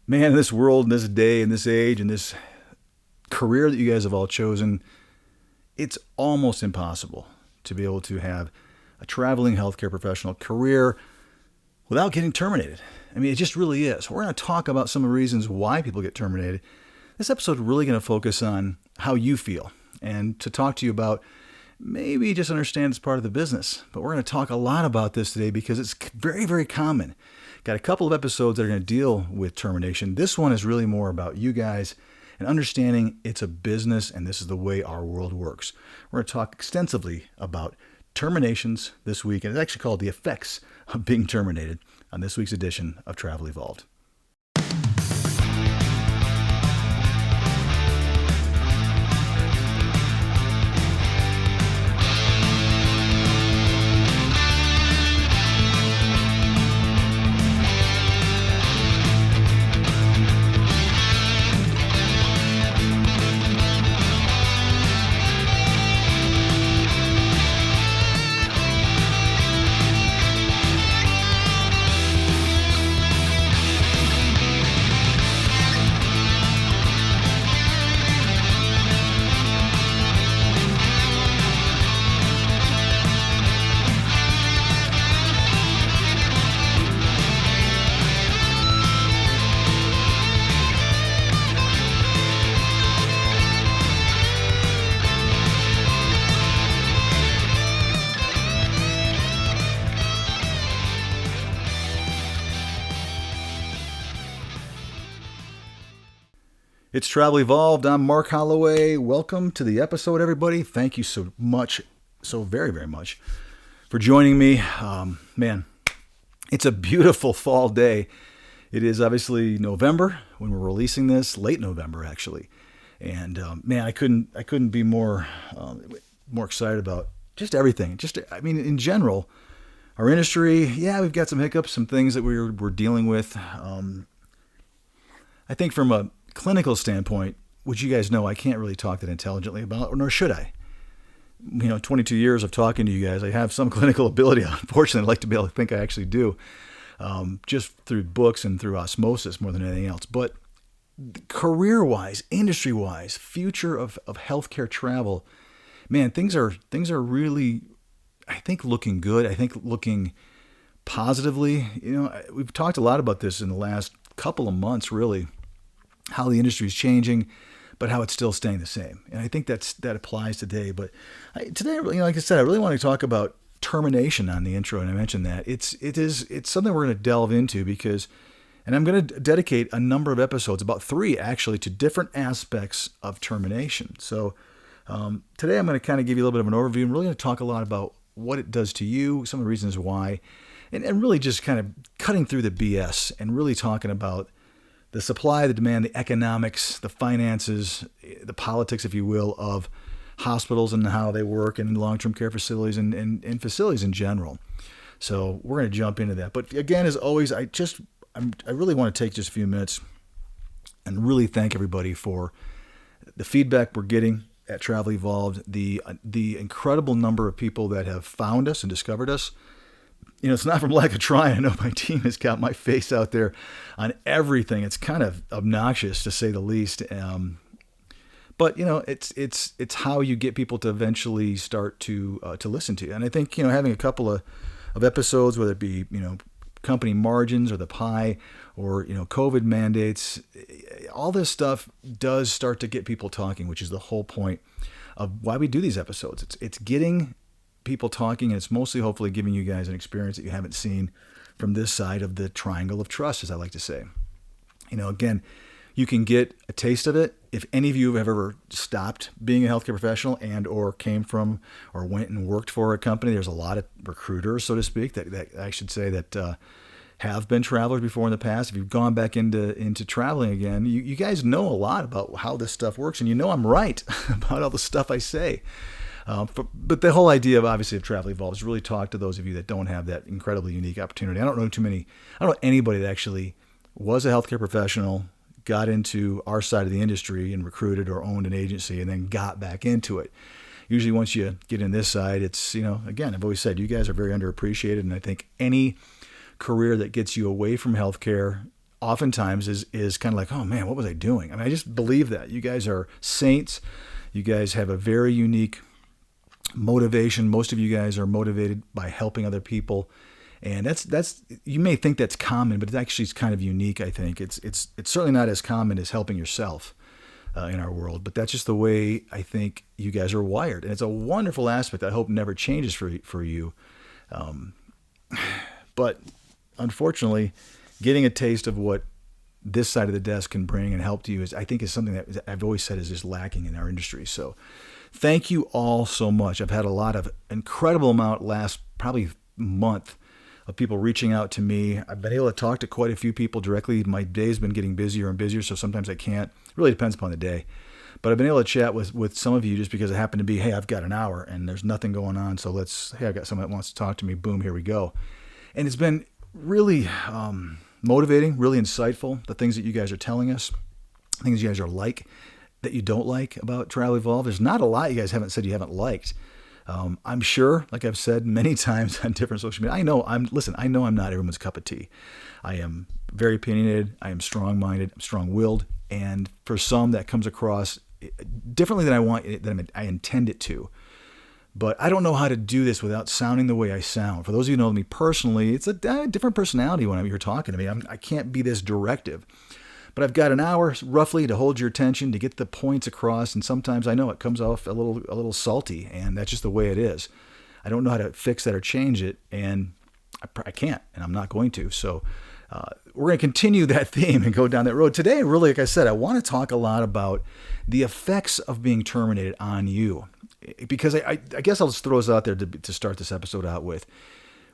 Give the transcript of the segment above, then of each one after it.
Man, in this world, in this day, in this age, in this career that you guys have all chosen, it's almost impossible to be able to have a traveling healthcare professional career without getting terminated. I mean, it just really is. We're going to talk about some of the reasons why people get terminated. This episode is really going to focus on how you feel and to talk to you about maybe just understand it's part of the business. But we're going to talk a lot about this today because it's very, very common. Got a couple of episodes that are going to deal with termination. This one is really more about you guys and understanding it's a business and this is the way our world works. We're going to talk extensively about terminations this week, and it's actually called The Effects of Being Terminated on this week's edition of Travel Evolved. It's Travel Evolved. I'm Mark Holloway. Welcome to the episode, everybody. Thank you so much, so very, very much for joining me. Man, it's a beautiful fall day. It is obviously November when we're releasing this, late November actually. And man, I couldn't be more excited about just everything. In general, our industry, yeah, we've got some hiccups, some things that we're dealing with. I think from a clinical standpoint, which you guys know I can't really talk that intelligently about, nor should I. 22 years of talking to you guys, I have some clinical ability. Unfortunately, I'd like to be able to think I actually do, just through books and through osmosis more than anything else. But career-wise, industry-wise, future of healthcare travel, man, things are really, I think, looking good. I think looking positively. We've talked a lot about this in the last couple of months, really, how the industry is changing, but how it's still staying the same. And I think that applies today. But today, like I said, I really want to talk about termination on the intro, and I mentioned that. It's something we're going to delve into and I'm going to dedicate a number of episodes, about 3 actually, to different aspects of termination. So today I'm going to kind of give you a little bit of an overview. I'm really going to talk a lot about what it does to you, some of the reasons why, and really just kind of cutting through the BS and really talking about the supply, the demand, the economics, the finances, the politics, if you will, of hospitals and how they work and long-term care facilities and facilities in general. So we're going to jump into that. But again, as always, I really want to take just a few minutes and really thank everybody for the feedback we're getting at Travel Evolved, the incredible number of people that have found us and discovered us. It's not from lack of trying. I know my team has got my face out there on everything. It's kind of obnoxious, to say the least. But it's how you get people to eventually start to listen to you. And I think having a couple of episodes, whether it be company margins or the pie or COVID mandates, all this stuff does start to get people talking, which is the whole point of why we do these episodes. It's getting people talking, and it's mostly hopefully giving you guys an experience that you haven't seen from this side of the triangle of trust, as I like to say. Again, you can get a taste of it. If any of you have ever stopped being a healthcare professional and or came from or went and worked for a company, there's a lot of recruiters, so to speak, that I should say that have been travelers before in the past. If you've gone back into traveling again, you guys know a lot about how this stuff works, and I'm right about all the stuff I say. But the whole idea of Travel Evolved is really talk to those of you that don't have that incredibly unique opportunity. I don't know anybody that actually was a healthcare professional, got into our side of the industry and recruited or owned an agency and then got back into it. Usually once you get in this side, it's, again, I've always said you guys are very underappreciated. And I think any career that gets you away from healthcare oftentimes is kind of like, oh man, what was I doing? I mean, I just believe that. You guys are saints. You guys have a very unique motivation. Most of you guys are motivated by helping other people. And that's you may think that's common, but it actually is kind of unique, I think. It's certainly not as common as helping yourself in our world, but that's just the way I think you guys are wired. And it's a wonderful aspect I hope never changes for you. But unfortunately, getting a taste of what this side of the desk can bring and help to you I think is something that I've always said is just lacking in our industry. So thank you all so much. I've had a lot of incredible amount last probably month of people reaching out to me. I've been able to talk to quite a few people directly. My day's been getting busier and busier, so sometimes I can't. It really depends upon the day. But I've been able to chat with some of you just because it happened to be, hey, I've got an hour and there's nothing going on, so hey, I got someone that wants to talk to me. Boom, here we go. And it's been really motivating, really insightful, the things that you guys are telling us, things you guys are like, that you don't like about Travel Evolve. There's not a lot you guys haven't said you haven't liked. I'm sure, like I've said many times on different social media, I know I'm not everyone's cup of tea. I am very opinionated. I am strong-minded. I'm strong-willed. And for some, that comes across differently than I intend it to. But I don't know how to do this without sounding the way I sound. For those of you who know me personally, it's a different personality when you're talking to me. I can't be this directive. But I've got an hour roughly to hold your attention, to get the points across, and sometimes I know it comes off a little salty, and that's just the way it is. I don't know how to fix that or change it, and I can't, and I'm not going to. So we're going to continue that theme and go down that road. Today, really, like I said, I want to talk a lot about the effects of being terminated on you, because I guess I'll just throw this out there to start this episode out with.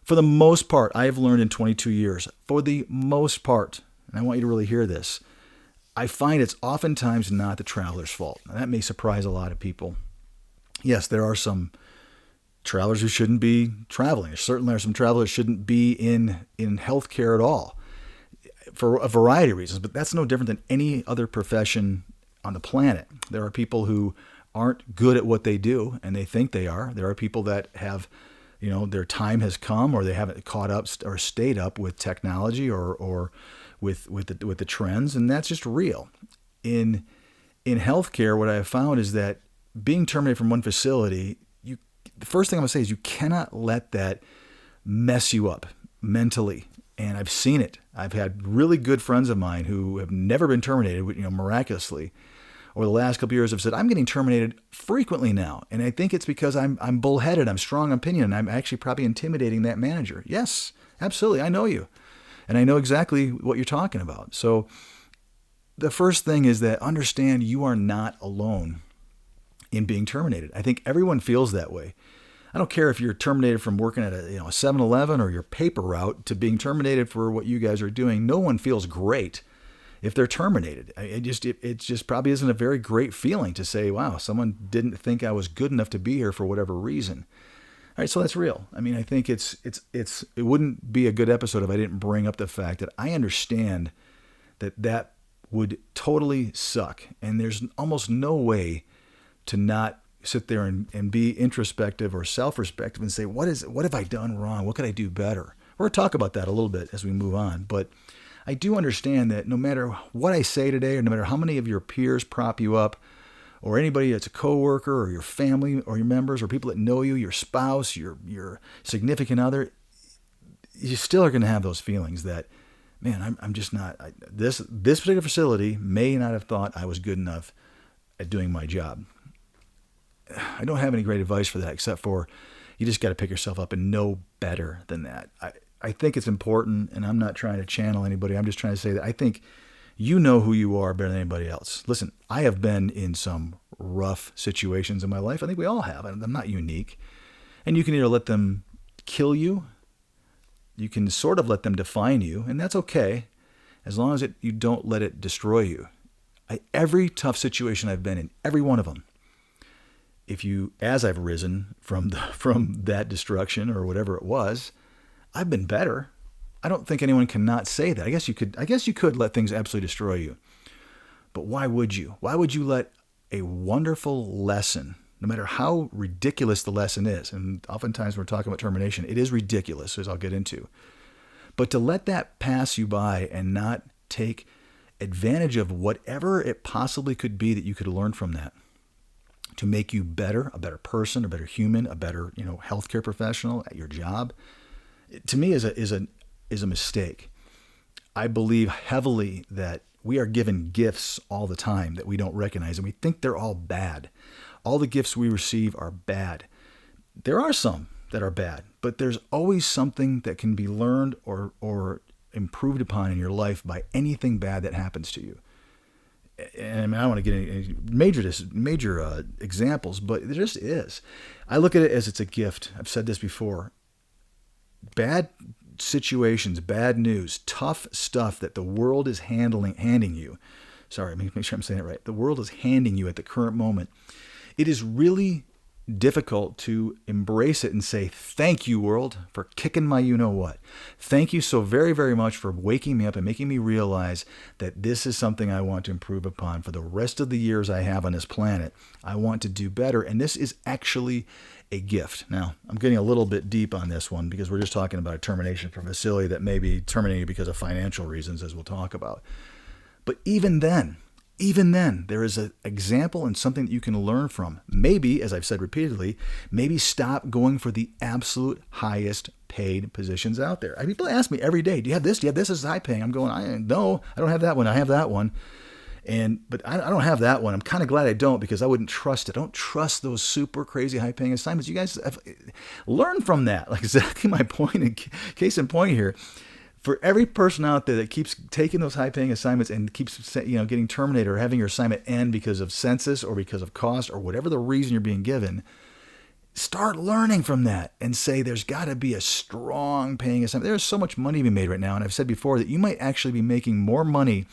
For the most part, I have learned in 22 years, for the most part, and I want you to really hear this, I find it's oftentimes not the traveler's fault. Now, that may surprise a lot of people. Yes, there are some travelers who shouldn't be traveling. There certainly are some travelers who shouldn't be in healthcare at all for a variety of reasons, but that's no different than any other profession on the planet. There are people who aren't good at what they do, and they think they are. There are people that have, their time has come, or they haven't caught up or stayed up with technology or with the trends, and that's just real. In healthcare, what I have found is that being terminated from one facility, the first thing I'm going to say is you cannot let that mess you up mentally. And I've seen it. I've had really good friends of mine who have never been terminated, miraculously, over the last couple of years have said, I'm getting terminated frequently now. And I think it's because I'm bullheaded, I'm strong on opinion, and I'm actually probably intimidating that manager. Yes, absolutely. I know you. And I know exactly what you're talking about. So the first thing is that understand you are not alone in being terminated. I think everyone feels that way. I don't care if you're terminated from working at a 7-Eleven or your paper route to being terminated for what you guys are doing. No one feels great if they're terminated. It just probably isn't a very great feeling to say, wow, someone didn't think I was good enough to be here for whatever reason. All right, so that's real. I mean, I think it wouldn't be a good episode if I didn't bring up the fact that I understand that would totally suck, and there's almost no way to not sit there and be introspective or self-respective and say, what have I done wrong? What could I do better? We're going to talk about that a little bit as we move on, but I do understand that no matter what I say today, or no matter how many of your peers prop you up, or anybody that's a coworker, or your family, or your members, or people that know you, your spouse, your significant other, you still are going to have those feelings that, man, I'm just not. This particular facility may not have thought I was good enough at doing my job. I don't have any great advice for that, except for you just got to pick yourself up and know better than that. I think it's important, and I'm not trying to channel anybody. I'm just trying to say that I think you know who you are better than anybody else. Listen, I have been in some rough situations in my life. I think we all have. I'm not unique. And you can either let them kill you, you can sort of let them define you, and that's okay, as long as you don't let it destroy you. Every tough situation I've been in, every one of them, as I've risen from that destruction or whatever it was, I've been better. I don't think anyone cannot say that. I guess you could let things absolutely destroy you. But why would you? Why would you let a wonderful lesson, no matter how ridiculous the lesson is, and oftentimes when we're talking about termination, it is ridiculous, as I'll get into, but to let that pass you by and not take advantage of whatever it possibly could be that you could learn from that to make you better, a better person, a better human, a better, healthcare professional at your job, to me is a mistake. I believe heavily that we are given gifts all the time that we don't recognize, and we think they're all bad. All the gifts we receive are bad. There are some that are bad, but there's always something that can be learned or improved upon in your life by anything bad that happens to you. And I mean, I don't want to get any major examples, but there just is. I look at it as it's a gift. I've said this before. Bad situations, bad news, tough stuff that the world is handing you. Sorry, make sure I'm saying it right. The world is handing you at the current moment. It is really difficult to embrace it and say, thank you, world, for kicking my you-know-what. Thank you so very, very much for waking me up and making me realize that this is something I want to improve upon for the rest of the years I have on this planet. I want to do better, and this is actually a gift. Now, I'm getting a little bit deep on this one because we're just talking about a termination for a facility that may be terminated because of financial reasons, as we'll talk about. But even then, there is an example and something that you can learn from. Maybe, as I've said repeatedly, maybe stop going for the absolute highest paid positions out there. People ask me every day, do you have this? Do you have this? This is high paying. I'm going, no, I don't have that one. I have that one. But I don't have that one. I'm kind of glad I don't because I wouldn't trust it. I don't trust those super crazy high paying assignments. You guys learn from that. Like exactly my point, and case in point here. For every person out there that keeps taking those high-paying assignments and keeps, getting terminated or having your assignment end because of census or because of cost or whatever the reason you're being given, start learning from that and say there's got to be a strong paying assignment. There's so much money to be made right now, and I've said before that you might actually be making more money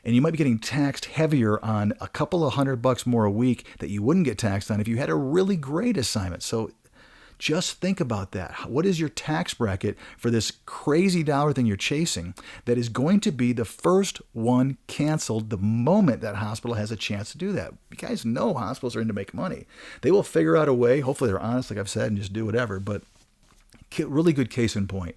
and you might be getting taxed heavier on a couple of $100 more a week that you wouldn't get taxed on if you had a really great assignment. So just think about that. What is your tax bracket for this crazy dollar thing you're chasing that is going to be the first one canceled the moment that hospital has a chance to do that? You guys know hospitals are in to make money. They will figure out a way. Hopefully they're honest, like I've said, and just do whatever. But really good case in point.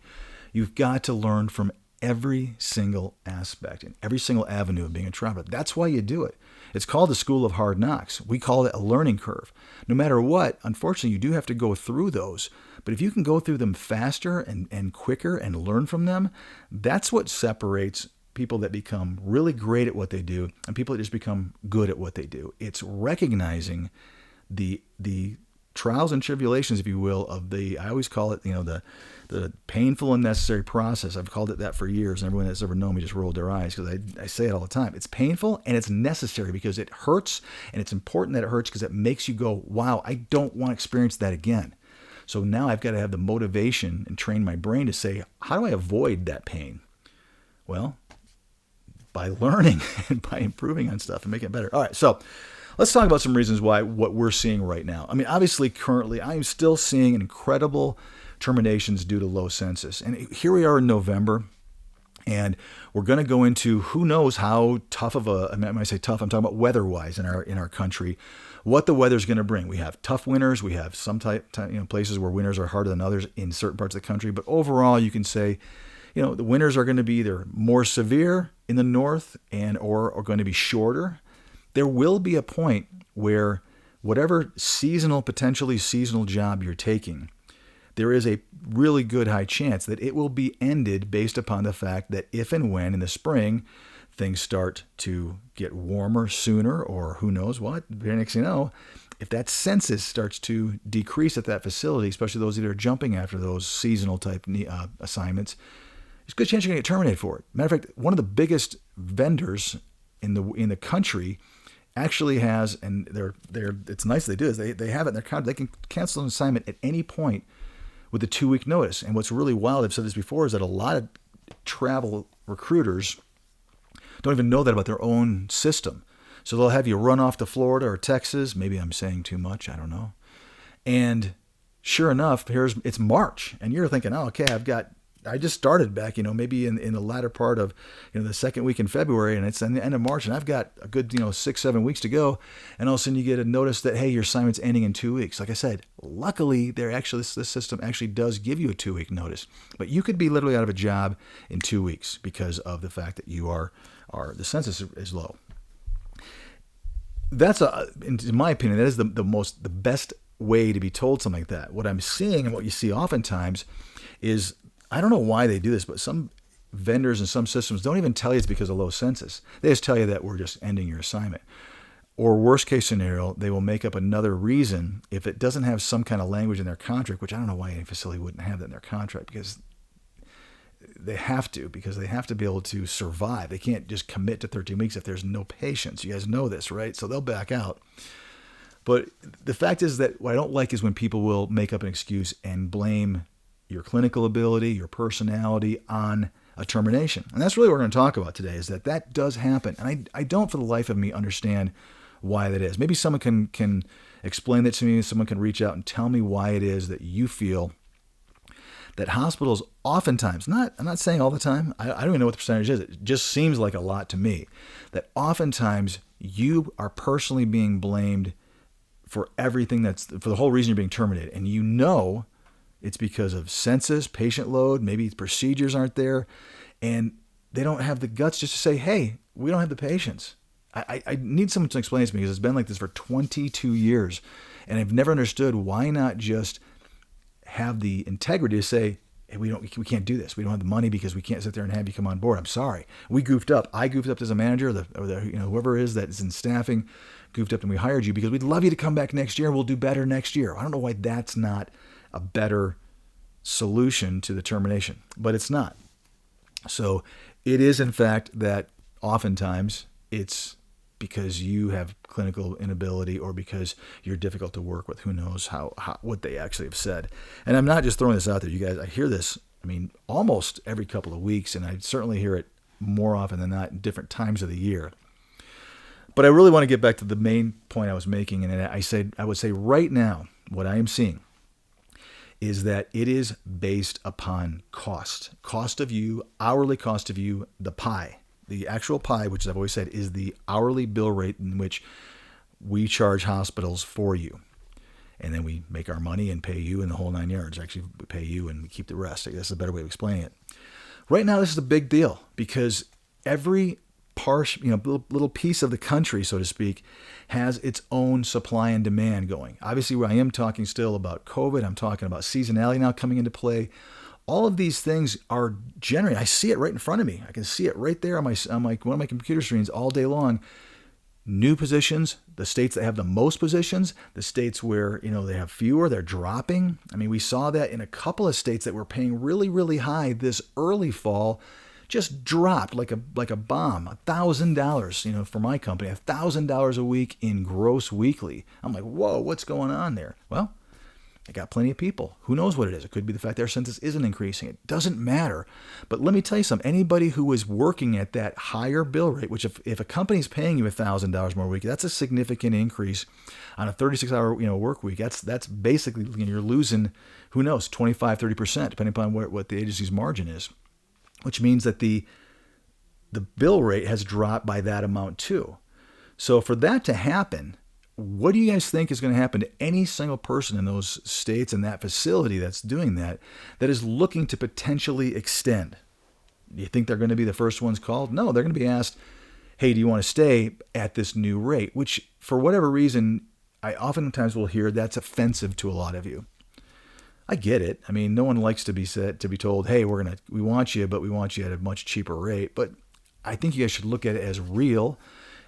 You've got to learn from every single aspect and every single avenue of being a traveler. That's why you do it. It's called the School of Hard Knocks. We call it a learning curve. No matter what, unfortunately, you do have to go through those. But if you can go through them faster and quicker and learn from them, that's what separates people that become really great at what they do and people that just become good at what they do. It's recognizing the trials and tribulations, if you will, of I always call it, the painful and necessary process. I've called it that for years, and everyone that's ever known me just rolled their eyes because I say it all the time. It's painful and it's necessary because it hurts, and it's important that it hurts because it makes you go, wow, I don't want to experience that again. So now I've got to have the motivation and train my brain to say, how do I avoid that pain? Well, by learning and by improving on stuff and making it better. All right, so let's talk about some reasons why what we're seeing right now. I mean, obviously, currently, I am still seeing incredible terminations due to low census. And here we are in November, and we're going to go into who knows how tough of when I say tough, I'm talking about weather-wise in our country, what the weather's going to bring. We have tough winters. We have some places where winters are harder than others in certain parts of the country. But overall, you can say, the winters are going to be either more severe in the north or are going to be shorter. There will be a point where whatever potentially seasonal job you're taking, there is a really good high chance that it will be ended based upon the fact that if and when in the spring things start to get warmer sooner, or who knows what, very next thing you know, if that census starts to decrease at that facility, especially those that are jumping after those seasonal type assignments, there's a good chance you're going to get terminated for it. Matter of fact, one of the biggest vendors in the country actually has, and it's nice they do, is they have it in their contract. They can cancel an assignment at any point with a 2-week notice. And what's really wild, I've said this before, is that a lot of travel recruiters don't even know that about their own system. So they'll have you run off to Florida or Texas. Maybe I'm saying too much. I don't know. And sure enough, it's March. And you're thinking, oh, okay, I've got I just started back, maybe in the latter part of, the second week in February, and it's in the end of March, and I've got a good, 6, 7 weeks to go. And all of a sudden you get a notice that, hey, your assignment's ending in 2 weeks. Like I said, luckily this system actually does give you a 2 week notice, but you could be literally out of a job in 2 weeks because of the fact that you are the census is low. That's in my opinion, that is the best way to be told something like that. What I'm seeing and what you see oftentimes is, I don't know why they do this, but some vendors and some systems don't even tell you it's because of low census. They just tell you that we're just ending your assignment. Or worst case scenario, they will make up another reason if it doesn't have some kind of language in their contract, which I don't know why any facility wouldn't have that in their contract, because they have to be able to survive. They can't just commit to 13 weeks if there's no patients. You guys know this, right? So they'll back out. But the fact is that what I don't like is when people will make up an excuse and blame your clinical ability, your personality on a termination. And that's really what we're going to talk about today, is that does happen. And I don't for the life of me understand why that is. Maybe someone can explain that to me. Someone can reach out and tell me why it is that you feel that hospitals oftentimes, I'm not saying all the time, I don't even know what the percentage is. It just seems like a lot to me, that oftentimes you are personally being blamed for everything for the whole reason you're being terminated. And it's because of census, patient load, maybe procedures aren't there, and they don't have the guts just to say, hey, we don't have the patients. I need someone to explain this to me, because it's been like this for 22 years, and I've never understood why not just have the integrity to say, hey, we can't do this. We don't have the money because we can't sit there and have you come on board. I'm sorry. We goofed up. I goofed up as a manager, or whoever it is that is in staffing goofed up, and we hired you because we'd love you to come back next year and we'll do better next year. I don't know why that's not a better solution to the termination, but it's not. So it is, in fact, that oftentimes it's because you have clinical inability or because you're difficult to work with. Who knows what they actually have said. And I'm not just throwing this out there, you guys. I hear this, almost every couple of weeks, and I certainly hear it more often than not in different times of the year. But I really want to get back to the main point I was making, and I would say right now, what I am seeing is that it is based upon cost of you, hourly cost of you, the pie. The actual pie, which I've always said is the hourly bill rate in which we charge hospitals for you. And then we make our money and pay you in the whole 9 yards. Actually, we pay you and we keep the rest. I guess that's a better way of explaining it. Right now, this is a big deal because every little piece of the country, so to speak, has its own supply and demand going. Obviously, I am talking still about COVID. I'm talking about seasonality now coming into play. All of these things are generating. I see it right in front of me. I can see it right there on one of my computer screens all day long. New positions, the states that have the most positions, the states where they have fewer, they're dropping. We saw that in a couple of states that were paying really, really high this early fall. Just dropped like a bomb. $1,000, for my company, $1,000 a week in gross weekly. I'm like, whoa, what's going on there? Well, I got plenty of people. Who knows what it is? It could be the fact their census isn't increasing. It doesn't matter. But let me tell you something. Anybody who is working at that higher bill rate, which if a company's paying you $1,000 more a week, that's a significant increase on a 36-hour work week. That's basically, you're losing, who knows, 25, 30%, depending upon what the agency's margin is. Which means that the bill rate has dropped by that amount too. So for that to happen, what do you guys think is going to happen to any single person in those states and that facility that's doing that is looking to potentially extend? Do you think they're going to be the first ones called? No, they're going to be asked, hey, do you want to stay at this new rate? Which, for whatever reason, I oftentimes will hear that's offensive to a lot of you. I get it. No one likes to be told, hey, we want you, but we want you at a much cheaper rate. But I think you guys should look at it as real.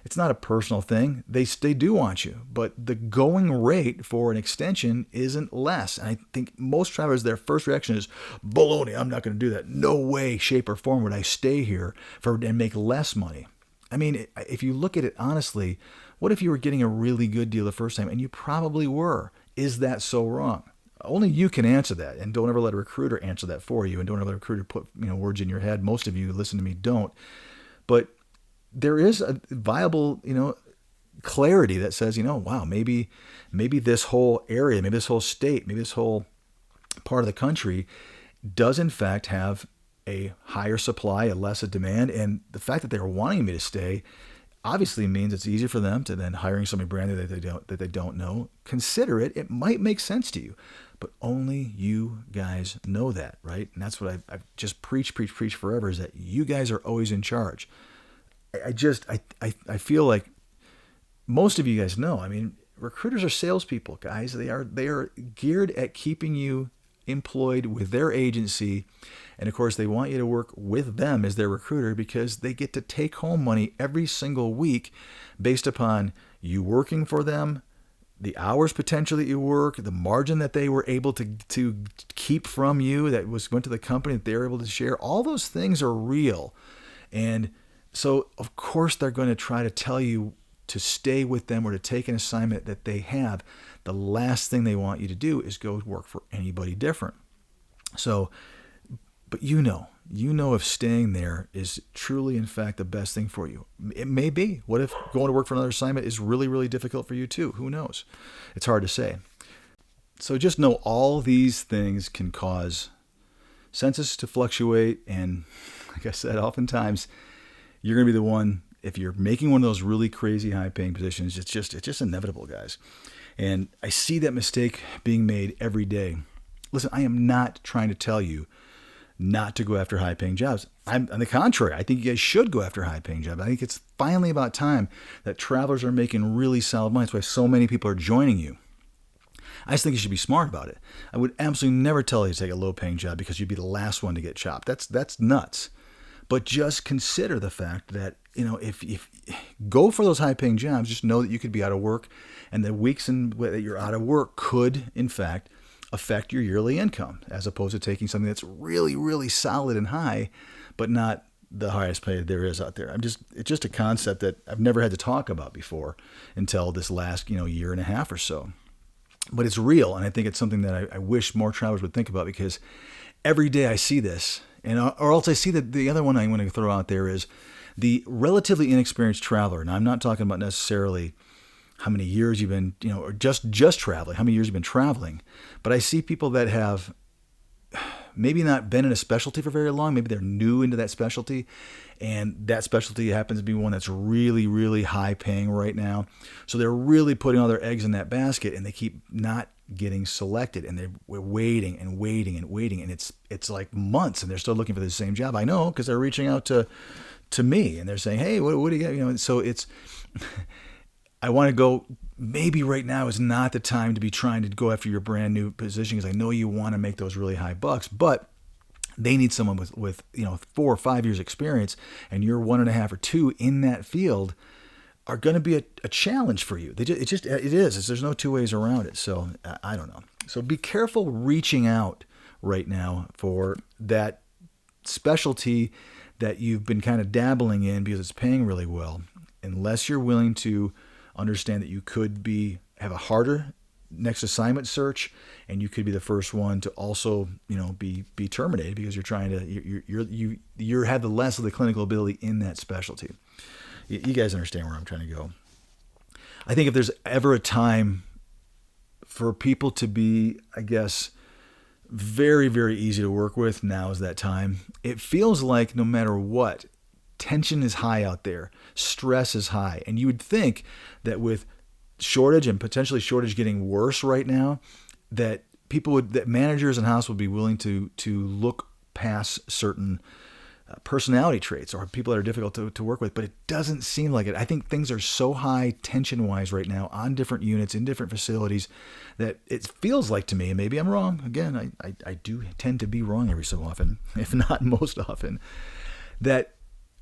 It's not a personal thing. They do want you, but the going rate for an extension isn't less. And I think most travelers, their first reaction is, baloney, I'm not going to do that. No way, shape, or form would I stay here and make less money. If you look at it honestly, what if you were getting a really good deal the first time? And you probably were. Is that so wrong? Only you can answer that, and don't ever let a recruiter answer that for you, and don't ever let a recruiter put words in your head. Most of you who listen to me don't. But there is a viable clarity that says, wow, maybe this whole area, maybe this whole state, maybe this whole part of the country does in fact have a higher supply, a lesser demand. And the fact that they're wanting me to stay obviously means it's easier for them to then hiring somebody brand new that they don't know. Consider it. It might make sense to you, but only you guys know that, right? And that's what I've just preach forever, is that you guys are always in charge. I feel like most of you guys know. I mean, recruiters are salespeople, guys. They are geared at keeping you employed with their agency. And of course, they want you to work with them as their recruiter because they get to take home money every single week based upon you working for them, the hours potentially that you work, the margin that they were able to keep from you that went to the company that they were able to share. All those things are real. And so, of course, they're going to try to tell you to stay with them or to take an assignment that they have. The last thing they want you to do is go work for anybody different. So, but you know if staying there is truly, in fact, the best thing for you. It may be. What if going to work for another assignment is really, really difficult for you too? Who knows? It's hard to say. So just know all these things can cause census to fluctuate. And like I said, oftentimes you're going to be the one, if you're making one of those really crazy high paying positions, it's just inevitable, guys. And I see that mistake being made every day. Listen, I am not trying to tell you not to go after high paying jobs. On the contrary, I think you guys should go after high paying jobs. I think it's finally about time that travelers are making really solid money. That's why so many people are joining you. I just think you should be smart about it. I would absolutely never tell you to take a low paying job because you'd be the last one to get chopped. That's nuts. But just consider the fact that, if go for those high paying jobs, just know that you could be out of work, and the weeks that you're out of work could, in fact, affect your yearly income, as opposed to taking something that's really, really solid and high, but not the highest paid there is out there. It's just a concept that I've never had to talk about before until this last, year and a half or so. But it's real, and I think it's something that I wish more travelers would think about, because every day I see this, or else I see that the other one I want to throw out there is the relatively inexperienced traveler. And I'm not talking about necessarily how many years you've been, or just traveling, how many years you've been traveling. But I see people that have maybe not been in a specialty for very long. Maybe they're new into that specialty, and that specialty happens to be one that's really, really high paying right now. So they're really putting all their eggs in that basket, and they keep not getting selected, and they're waiting, and it's like months, and they're still looking for the same job. I know, because they're reaching out to me, and they're saying, hey, what do you got? So it's, I want to go, maybe right now is not the time to be trying to go after your brand new position, because I know you want to make those really high bucks, but they need someone with 4 or 5 years experience, and you're 1.5 or 2 in that field are going to be a challenge for you. It is. There's no two ways around it. So I don't know. So be careful reaching out right now for that specialty that you've been kind of dabbling in because it's paying really well, unless you're willing to understand that you could have a harder next assignment search, and you could be the first one to also be terminated because you're trying to you have the less of the clinical ability in that specialty. You guys understand where I'm trying to go. I think if there's ever a time for people to be, I guess, very, very easy to work with, now is that time. It feels like no matter what, tension is high out there. Stress is high. And you would think that with shortage and potentially shortage getting worse right now, that managers and hospitals would be willing to look past certain personality traits or people that are difficult to work with, but it doesn't seem like it. I think things are so high tension-wise right now on different units, in different facilities, that it feels like to me, and maybe I'm wrong, again, I do tend to be wrong every so often, if not most often, that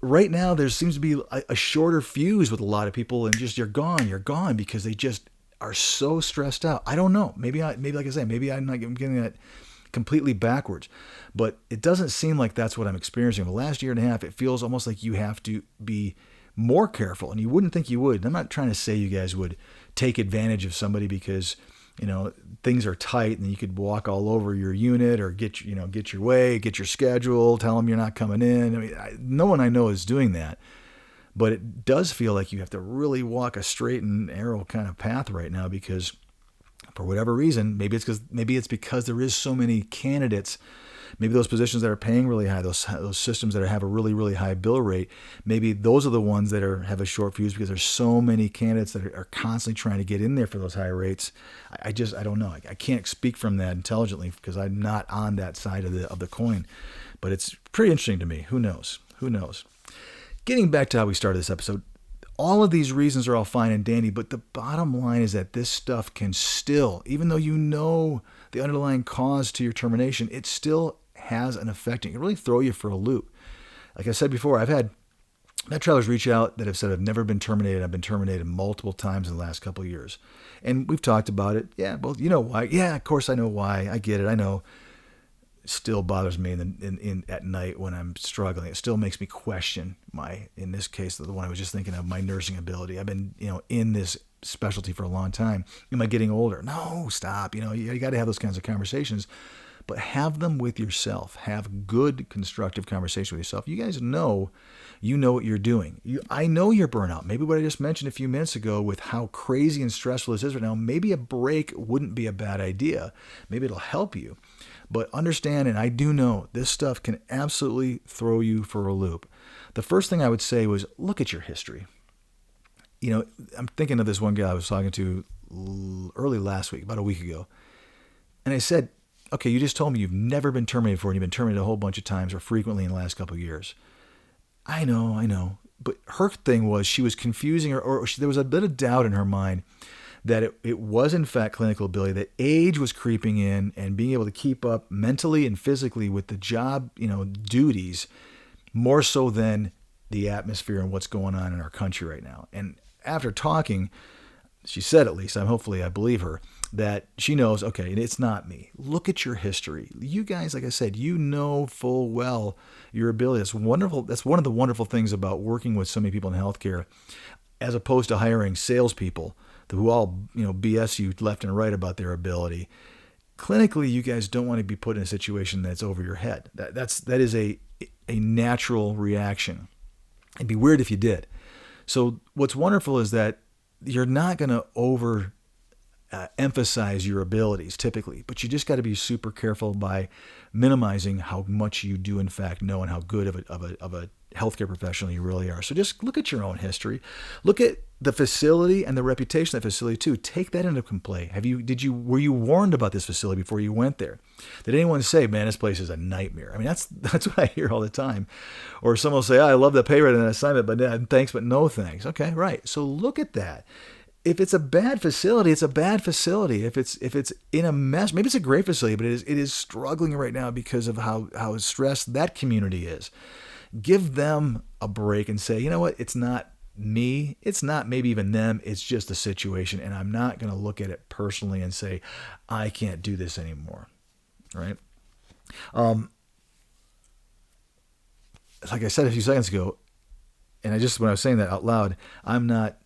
right now there seems to be a shorter fuse with a lot of people, and just you're gone because they just are so stressed out. I don't know. Maybe like I say, maybe I'm getting that completely backwards, but it doesn't seem like that's what I'm experiencing. The last year and a half, it feels almost like you have to be more careful, and you wouldn't think you would. And I'm not trying to say you guys would take advantage of somebody because things are tight and you could walk all over your unit or get your way, get your schedule, tell them you're not coming in. I mean, no one I know is doing that, but it does feel like you have to really walk a straight and narrow kind of path right now, because for whatever reason, maybe it's because there is so many candidates Maybe those positions that are paying really high, those systems that have a really, really high bill rate, maybe those are the ones that have a short fuse because there's so many candidates that are constantly trying to get in there for those high rates. I don't know. I can't speak from that intelligently because I'm not on that side of the coin. But it's pretty interesting to me. Who knows? Who knows? Getting back to how we started this episode, all of these reasons are all fine and dandy, but the bottom line is that this stuff can still, even though you know the underlying cause to your termination, it still has an effect. It can really throw you for a loop. Like I said before, I've had travelers reach out that have said, I've never been terminated. I've been terminated multiple times in the last couple of years. And we've talked about it. Yeah, well, you know why. Yeah, of course I know why. I get it. I know. It still bothers me at night when I'm struggling. It still makes me question in this case, the one I was just thinking of, my nursing ability. I've been, in this specialty for a long time. Am I getting older? No, stop. You got to have those kinds of conversations, but have them with yourself. Have good, constructive conversation with yourself. You guys know, what you're doing. I know you're burnout. Maybe what I just mentioned a few minutes ago with how crazy and stressful this is right now, maybe a break wouldn't be a bad idea. Maybe it'll help you. But understand, and I do know, this stuff can absolutely throw you for a loop. The first thing I would say was look at your history. I'm thinking of this one guy I was talking to early last week, about a week ago. And I said, okay, you just told me you've never been terminated before and you've been terminated a whole bunch of times or frequently in the last couple of years. I know. But her thing was she was confusing or there was a bit of doubt in her mind that it was in fact clinical ability, that age was creeping in and being able to keep up mentally and physically with the job, duties, more so than the atmosphere and what's going on in our country right now. And after talking, she said, at least, hopefully I believe her, that she knows, okay, it's not me. Look at your history. You guys, like I said, full well your ability. That's wonderful. That's one of the wonderful things about working with so many people in healthcare, as opposed to hiring salespeople who all, BS you left and right about their ability. Clinically, you guys don't want to be put in a situation that's over your head. That is a natural reaction. It'd be weird if you did. So what's wonderful is that you're not going to emphasize your abilities typically, but you just got to be super careful by minimizing how much you do in fact know and how good of a healthcare professional you really are. So just look at your own history, look at the facility and the reputation of that facility too. Take that into play. Were you warned about this facility before you went there? Did anyone say, man, this place is a nightmare? I mean, that's what I hear all the time. Or someone will say, I love the pay rate and that assignment, but thanks, but no thanks. Okay, right. So look at that. If it's a bad facility, it's a bad facility. If it's in a mess, maybe it's a great facility, but it is struggling right now because of how stressed that community is. Give them a break and say, you know what? It's not me. It's not maybe even them. It's just the situation. And I'm not going to look at it personally and say, I can't do this anymore. Right? Like I said a few seconds ago, and when I was saying that out loud, I'm not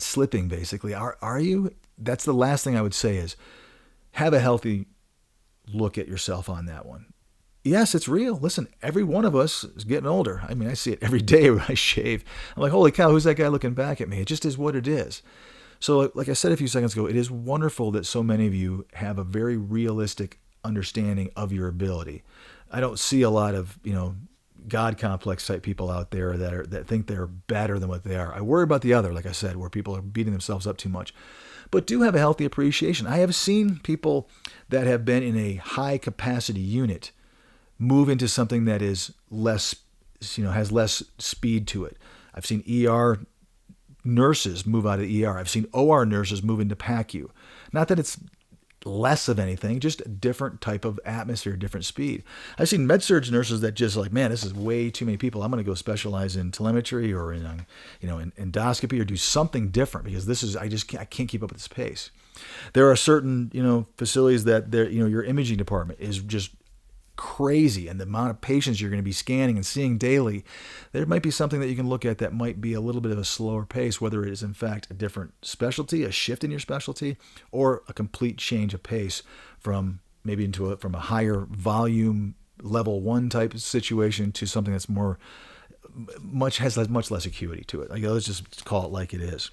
slipping, basically. Are you? That's the last thing I would say is have a healthy look at yourself on that one. Yes, it's real. Listen, every one of us is getting older. I mean, I see it every day when I shave. I'm like, holy cow, who's that guy looking back at me? It just is what it is. So like I said a few seconds ago, it is wonderful that so many of you have a very realistic understanding of your ability. I don't see a lot of, God complex type people out there that think they're better than what they are. I worry about the other, like I said, where people are beating themselves up too much. But do have a healthy appreciation. I have seen people that have been in a high capacity unit move into something that is less, has less speed to it. I've seen ER nurses move out of ER. I've seen OR nurses move into PACU. Not that it's less of anything, just a different type of atmosphere, different speed. I've seen med-surg nurses that just like, man, this is way too many people. I'm going to go specialize in telemetry or in endoscopy or do something different because I can't keep up with this pace. There are certain, facilities that your imaging department is just crazy, and the amount of patients you're going to be scanning and seeing daily, there might be something that you can look at that might be a little bit of a slower pace, whether it is in fact a different specialty, a shift in your specialty, or a complete change of pace from maybe from a higher volume level 1 type of situation to something that's has much less acuity to it. Let's just call it like it is.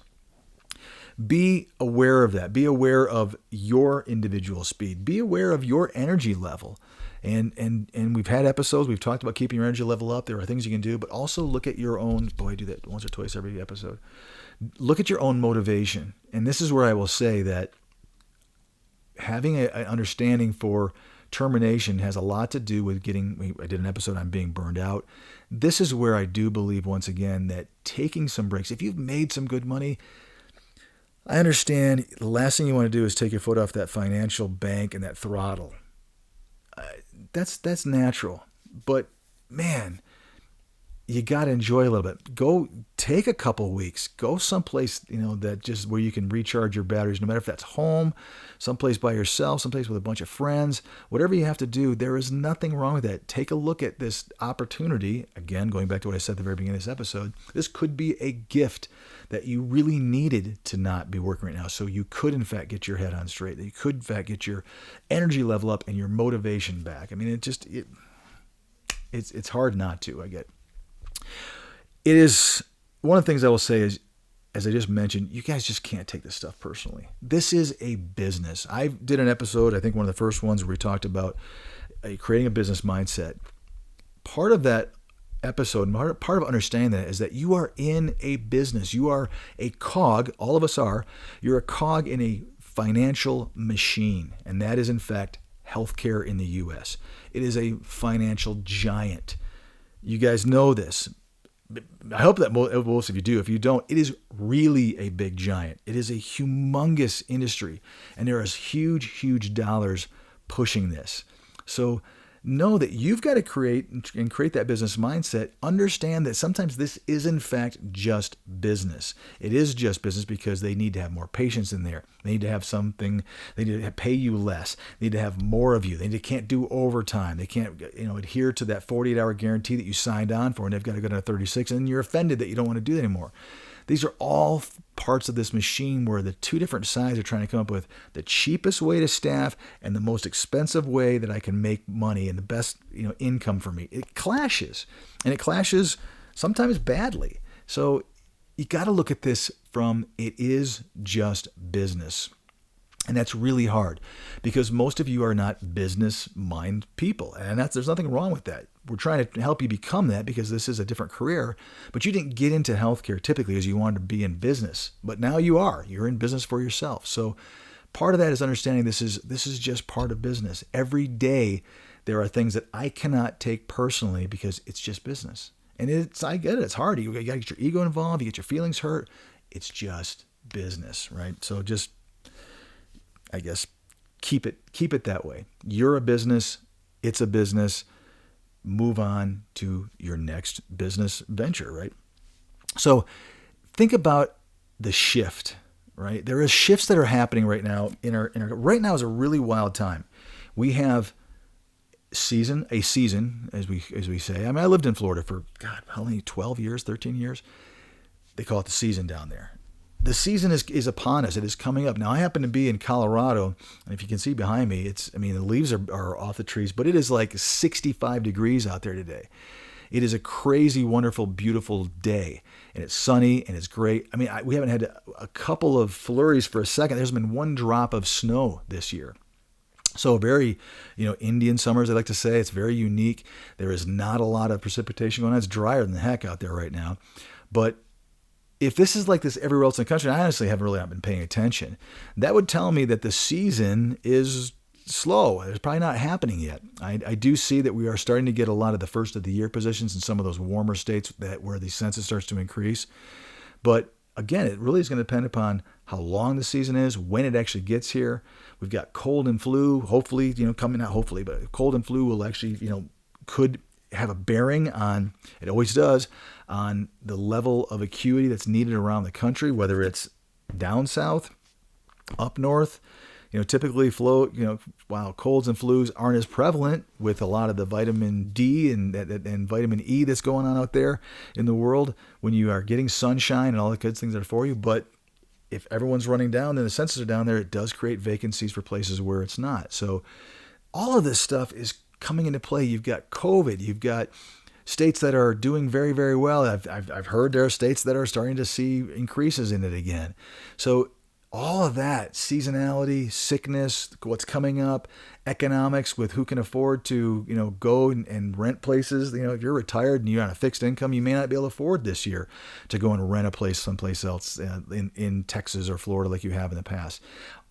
Be aware of that. Be aware of your individual speed. Be aware of your energy level. And we've had episodes, we've talked about keeping your energy level up. There are things you can do, but also look at your own, boy, I do that once or twice every episode. Look at your own motivation. And this is where I will say that having an understanding for termination has a lot to do with I did an episode on being burned out. This is where I do believe, once again, that taking some breaks, if you've made some good money, I understand the last thing you want to do is take your foot off that financial bank and that throttle. That's natural. But man, you got to enjoy a little bit. Go take a couple weeks. Go someplace, that just where you can recharge your batteries, no matter if that's home, someplace by yourself, someplace with a bunch of friends, whatever you have to do. There is nothing wrong with that. Take a look at this opportunity. Again, going back to what I said at the very beginning of this episode, this could be a gift that you really needed to not be working right now. So you could, in fact, get your head on straight. That you could, in fact, get your energy level up and your motivation back. I mean, it's hard not to, I get. It is one of the things I will say is, as I just mentioned, you guys just can't take this stuff personally. This is a business. I did an episode, I think one of the first ones, where we talked about creating a business mindset. Part of that episode, part of understanding that is that you are in a business. You are a cog. All of us are. You're a cog in a financial machine, and that is, in fact, healthcare in the U.S. It is a financial giant. You guys know this. I hope that most of you do. If you don't, it is really a big giant. It is a humongous industry, and there is huge dollars pushing this. So know that you've got to create that business mindset. Understand that sometimes this is, in fact, just business. It is just business because they need to have more patients in there. They need to have something. They need to pay you less. They need to have more of you. They can't do overtime. They can't, adhere to that 48-hour guarantee that you signed on for, and they've got to go down to 36, and you're offended that you don't want to do that anymore. These are all parts of this machine where the two different sides are trying to come up with the cheapest way to staff and the most expensive way that I can make money and the best, income for me. It clashes, and it clashes sometimes badly. So you got to look at this from, it is just business. And that's really hard because most of you are not business mind people. And there's nothing wrong with that. We're trying to help you become that because this is a different career. But you didn't get into healthcare typically as you wanted to be in business. But now you are. You're in business for yourself. So part of that is understanding this is just part of business. Every day there are things that I cannot take personally because it's just business. And I get it. It's hard. You got to get your ego involved. You get your feelings hurt. It's just business, right? So just, I guess, keep it that way. You're a business. It's a business. Move on to your next business venture, right? So think about the shift, right? There are shifts that are happening right now. Right now is a really wild time. We have a season, as we say. I mean, I lived in Florida for, how many, 12 years, 13 years? They call it the season down there. The season is upon us. It is coming up. Now, I happen to be in Colorado, and if you can see behind me, the leaves are off the trees, but it is like 65 degrees out there today. It is a crazy, wonderful, beautiful day, and it's sunny, and it's great. I mean, we haven't had a couple of flurries for a second. There's been one drop of snow this year. So very, Indian summers, I like to say. It's very unique. There is not a lot of precipitation going on. It's drier than the heck out there right now. But if this is like this everywhere else in the country, I honestly haven't really not been paying attention. That would tell me that the season is slow. It's probably not happening yet. I do see that we are starting to get a lot of the first of the year positions in some of those warmer states where the census starts to increase. But again, it really is going to depend upon how long the season is, when it actually gets here. We've got cold and flu, hopefully, coming, not hopefully, but cold and flu will actually, could have a bearing on, it always does, on the level of acuity that's needed around the country, whether it's down south, up north. Typically while colds and flus aren't as prevalent with a lot of the vitamin D and vitamin E that's going on out there in the world when you are getting sunshine and all the good things that are for you. But if everyone's running down, then the census are down there, it does create vacancies for places where it's not. So all of this stuff is coming into play. You've got COVID. You've got states that are doing very, very well. I've heard there are states that are starting to see increases in it again. So All of that, seasonality, sickness, what's coming up, economics with who can afford to, go and rent places. If you're retired and you're on a fixed income, you may not be able to afford this year to go and rent a place someplace else in Texas or Florida like you have in the past.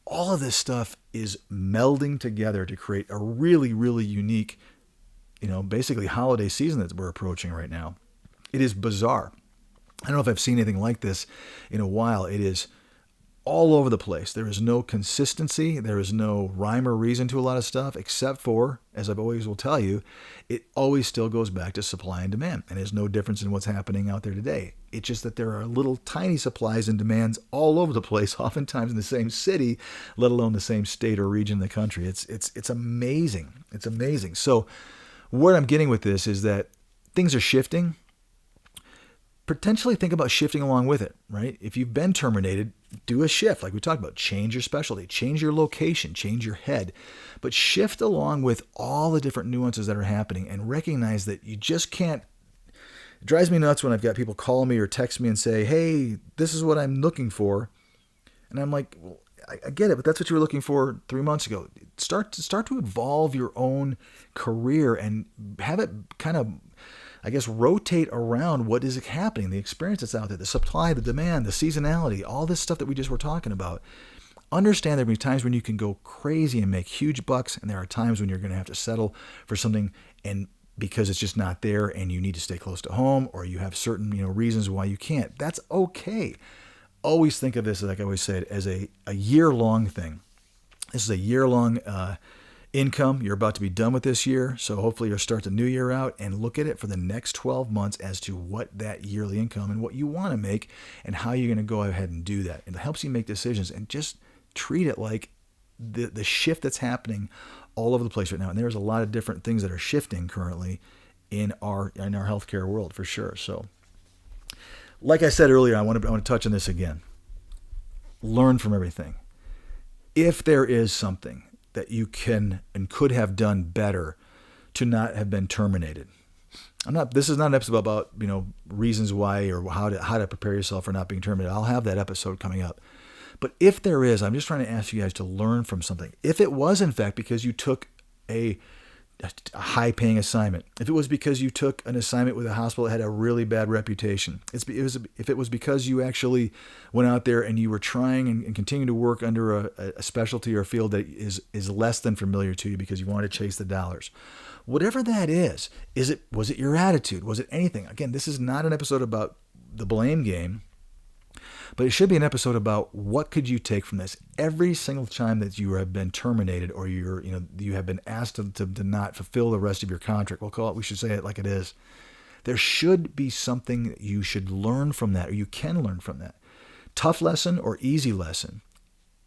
All of this stuff is melding together to create a really, really unique, basically holiday season that we're approaching right now. It is bizarre. I don't know if I've seen anything like this in a while. It is all over the place. There is no consistency. There is no rhyme or reason to a lot of stuff, except for, as I've always will tell you, it always still goes back to supply and demand. And there's no difference in what's happening out there today. It's just that there are little tiny supplies and demands all over the place, oftentimes in the same city, let alone the same state or region of the country. It's amazing. It's amazing. So what I'm getting with this is that things are shifting. Potentially think about shifting along with it, right? If you've been terminated, do a shift like we talked about. Change your specialty, change your location, change your head, but shift along with all the different nuances that are happening and recognize that you just can't. It drives me nuts when I've got people call me or text me and say, hey, this is what I'm looking for. And I'm like, well, I get it, but that's what you were looking for 3 months ago. Start to evolve your own career and have it kind of, rotate around what is happening, the experience that's out there, the supply, the demand, the seasonality, all this stuff that we just were talking about. Understand there will be times when you can go crazy and make huge bucks, and there are times when you're going to have to settle for something and because it's just not there and you need to stay close to home or you have certain reasons why you can't. That's okay. Always think of this, like I always said, as a year-long thing. This is a year-long income. You're about to be done with this year, so hopefully you'll start the new year out and look at it for the next 12 months as to what that yearly income and what you want to make and how you're going to go ahead and do that. And it helps you make decisions and just treat it like the shift that's happening all over the place right now. And there's a lot of different things that are shifting currently in our healthcare world for sure. So like I said earlier, I want to touch on this again. Learn from everything. If there is something that you can and could have done better to not have been terminated. This is not an episode about, reasons why or how to prepare yourself for not being terminated. I'll have that episode coming up. But if there is, I'm just trying to ask you guys to learn from something. If it was, in fact, because you took a high-paying assignment, if it was because you took an assignment with a hospital that had a really bad reputation, if it was because you actually went out there and you were trying and continue to work under a specialty or a field that is less than familiar to you because you want to chase the dollars, whatever that was it your attitude? Was it anything? Again, this is not an episode about the blame game. But it should be an episode about what could you take from this. Every single time that you have been terminated or you have been asked to not fulfill the rest of your contract, we should say it like it is. There should be something that you should learn from that, or you can learn from that. Tough lesson or easy lesson.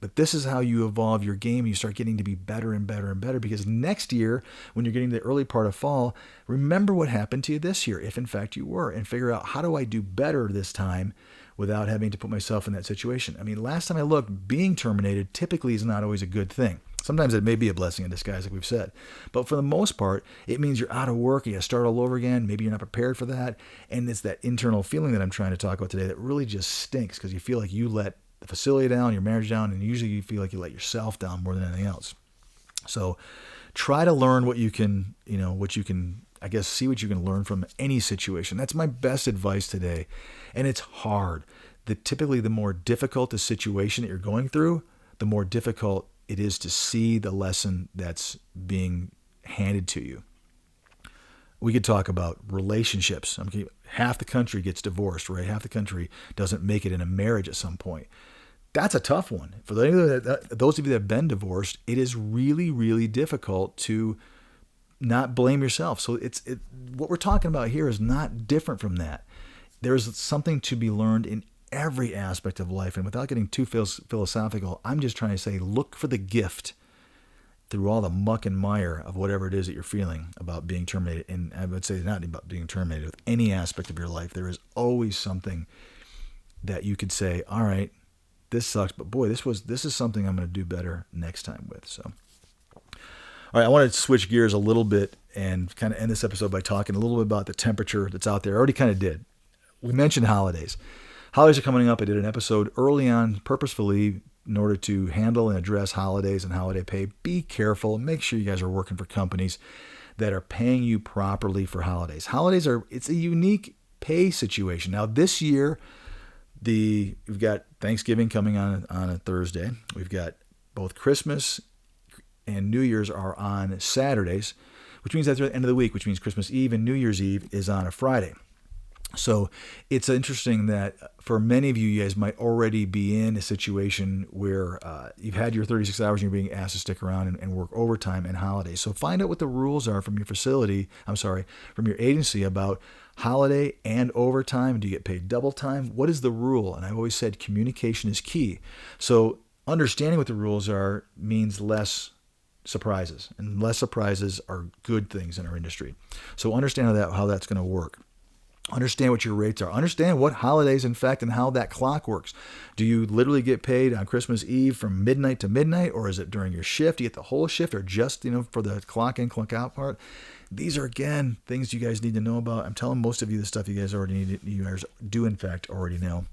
But this is how you evolve your game. You start getting to be better and better and better, because next year, when you're getting to the early part of fall, remember what happened to you this year, if in fact you were, and figure out, how do I do better this time without having to put myself in that situation? I mean, last time I looked, being terminated typically is not always a good thing. Sometimes it may be a blessing in disguise, like we've said. But for the most part, it means you're out of work, you got to start all over again. Maybe you're not prepared for that. And it's that internal feeling that I'm trying to talk about today that really just stinks, because you feel like you let the facility down, your marriage down, and usually you feel like you let yourself down more than anything else. So try to learn what you can, see what you can learn from any situation. That's my best advice today. And it's hard. Typically, the more difficult the situation that you're going through, the more difficult it is to see the lesson that's being handed to you. We could talk about relationships. Half the country gets divorced, right? Half the country doesn't make it in a marriage at some point. That's a tough one. For those of you that have been divorced, it is really, really difficult to not blame yourself. So what we're talking about here is not different from that. There's something to be learned in every aspect of life. And without getting too philosophical, I'm just trying to say, look for the gift through all the muck and mire of whatever it is that you're feeling about being terminated. And I would say not about being terminated with any aspect of your life. There is always something that you could say, all right, this sucks, but boy, this is something I'm going to do better next time with. So, all right, I want to switch gears a little bit and kind of end this episode by talking a little bit about the temperature that's out there. I already kind of did. We mentioned holidays. Holidays are coming up. I did an episode early on, purposefully in order to handle and address holidays and holiday pay, be careful. Make sure you guys are working for companies that are paying you properly for holidays. It's a unique pay situation. Now this year, we've got Thanksgiving coming on a Thursday. We've got both Christmas and New Year's are on Saturdays, which means that's the end of the week, which means Christmas Eve and New Year's Eve is on a Friday. So it's interesting that for many of you, you guys might already be in a situation where you've had your 36 hours and you're being asked to stick around and work overtime and holidays. So find out what the rules are from from your agency about holiday and overtime. Do you get paid double time? What is the rule? And I've always said communication is key. So understanding what the rules are means less surprises, and less surprises are good things in our industry. So understand how that's going to work. Understand what your rates are. Understand what holidays, in fact, and how that clock works. Do you literally get paid on Christmas Eve from midnight to midnight, or is it during your shift? Do you get the whole shift, or just for the clock in, clock out part? These are, again, things you guys need to know about. I'm telling most of you the stuff you guys do, in fact, already know.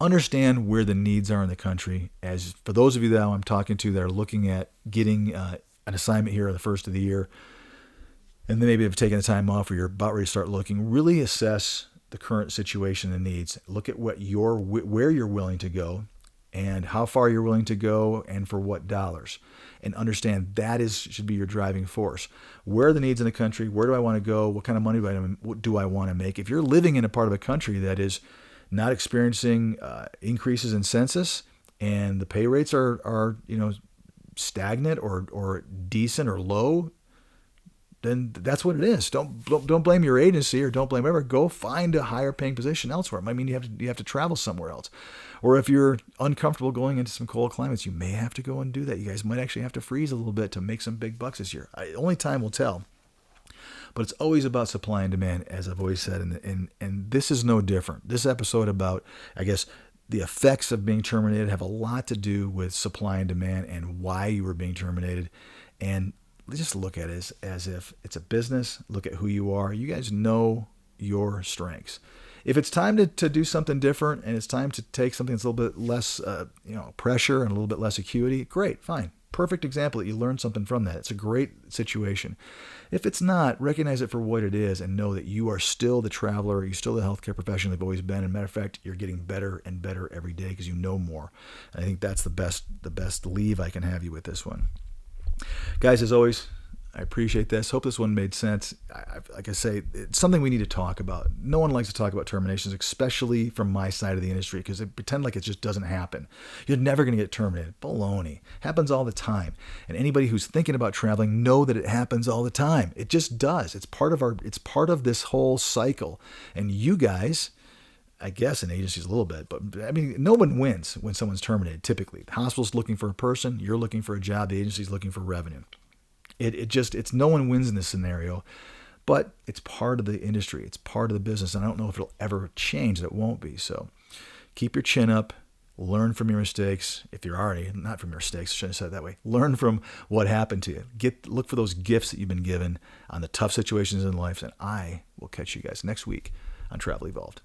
Understand where the needs are in the country. As for those of you that I'm talking to that are looking at getting an assignment here at the first of the year, and then maybe have taken the time off or you're about ready to start looking, really assess the current situation and needs. Look at where you're willing to go and how far you're willing to go and for what dollars. And understand that should be your driving force. Where are the needs in the country? Where do I want to go? What kind of money do I want to make? If you're living in a part of a country that is not experiencing increases in census and the pay rates are stagnant or decent or low, then that's what it is. Don't blame your agency or don't blame whoever. Go find a higher paying position elsewhere. It might mean you have to travel somewhere else. Or if you're uncomfortable going into some cold climates, you may have to go and do that. You guys might actually have to freeze a little bit to make some big bucks this year. Only time will tell. But it's always about supply and demand, as I've always said. And this is no different. This episode about, I guess, the effects of being terminated have a lot to do with supply and demand and why you were being terminated. And just look at it as if it's a business. Look at who you are. You guys know your strengths. If it's time to do something different and it's time to take something that's a little bit less pressure and a little bit less acuity, great, fine. Perfect example that you learned something from that. It's a great situation. If it's not, recognize it for what it is and know that you are still the traveler. You're still the healthcare professional you've always been. As a matter of fact, you're getting better and better every day because you know more. And I think that's the best leave I can have you with this one. Guys, as always, I appreciate this. Hope this one made sense. Like I say, it's something we need to talk about. No one likes to talk about terminations, especially from my side of the industry, because they pretend like it just doesn't happen. You're never going to get terminated. Baloney. Happens all the time. And anybody who's thinking about traveling know that it happens all the time. It just does. It's part of this whole cycle. And you guys, I guess in agencies a little bit, but I mean, no one wins when someone's terminated, typically. The hospital's looking for a person, you're looking for a job, the agency's looking for revenue. It's no one wins in this scenario, but it's part of the industry. It's part of the business. And I don't know if it'll ever change. It won't be. So keep your chin up, learn from your mistakes. If you're already not from your mistakes, I shouldn't have said it that way. Learn from what happened to you. Look for those gifts that you've been given on the tough situations in life. And I will catch you guys next week on Travel Evolved.